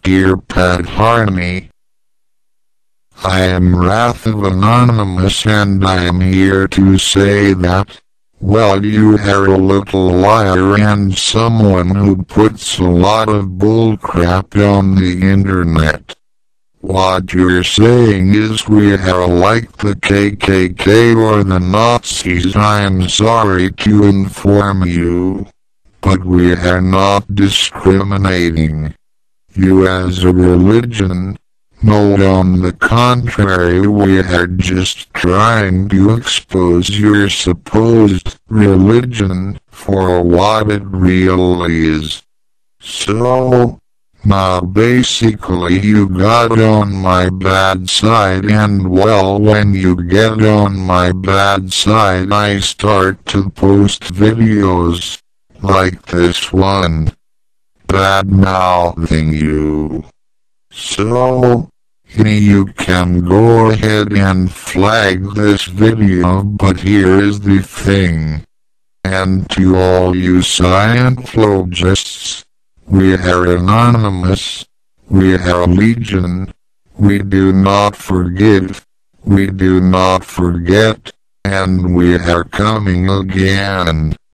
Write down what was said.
Dear Pat Harney, I am Wrath of Anonymous and I am here to say that, well, you are a little liar and someone who puts a lot of bullcrap on the internet. What you're saying is we are like the KKK or the Nazis. I am sorry to inform you, but we are not discriminating you as a religion. No, on the contrary, we are just trying to expose your supposed religion for what it really is. So, now basically you got on my bad side, and well, when you get on my bad side I start to post videos like this one, bad-mouthing you. So, you can go ahead and flag this video, but here is the thing. And to all you Scientologists, we are anonymous, we are legion, we do not forgive, we do not forget, and we are coming again.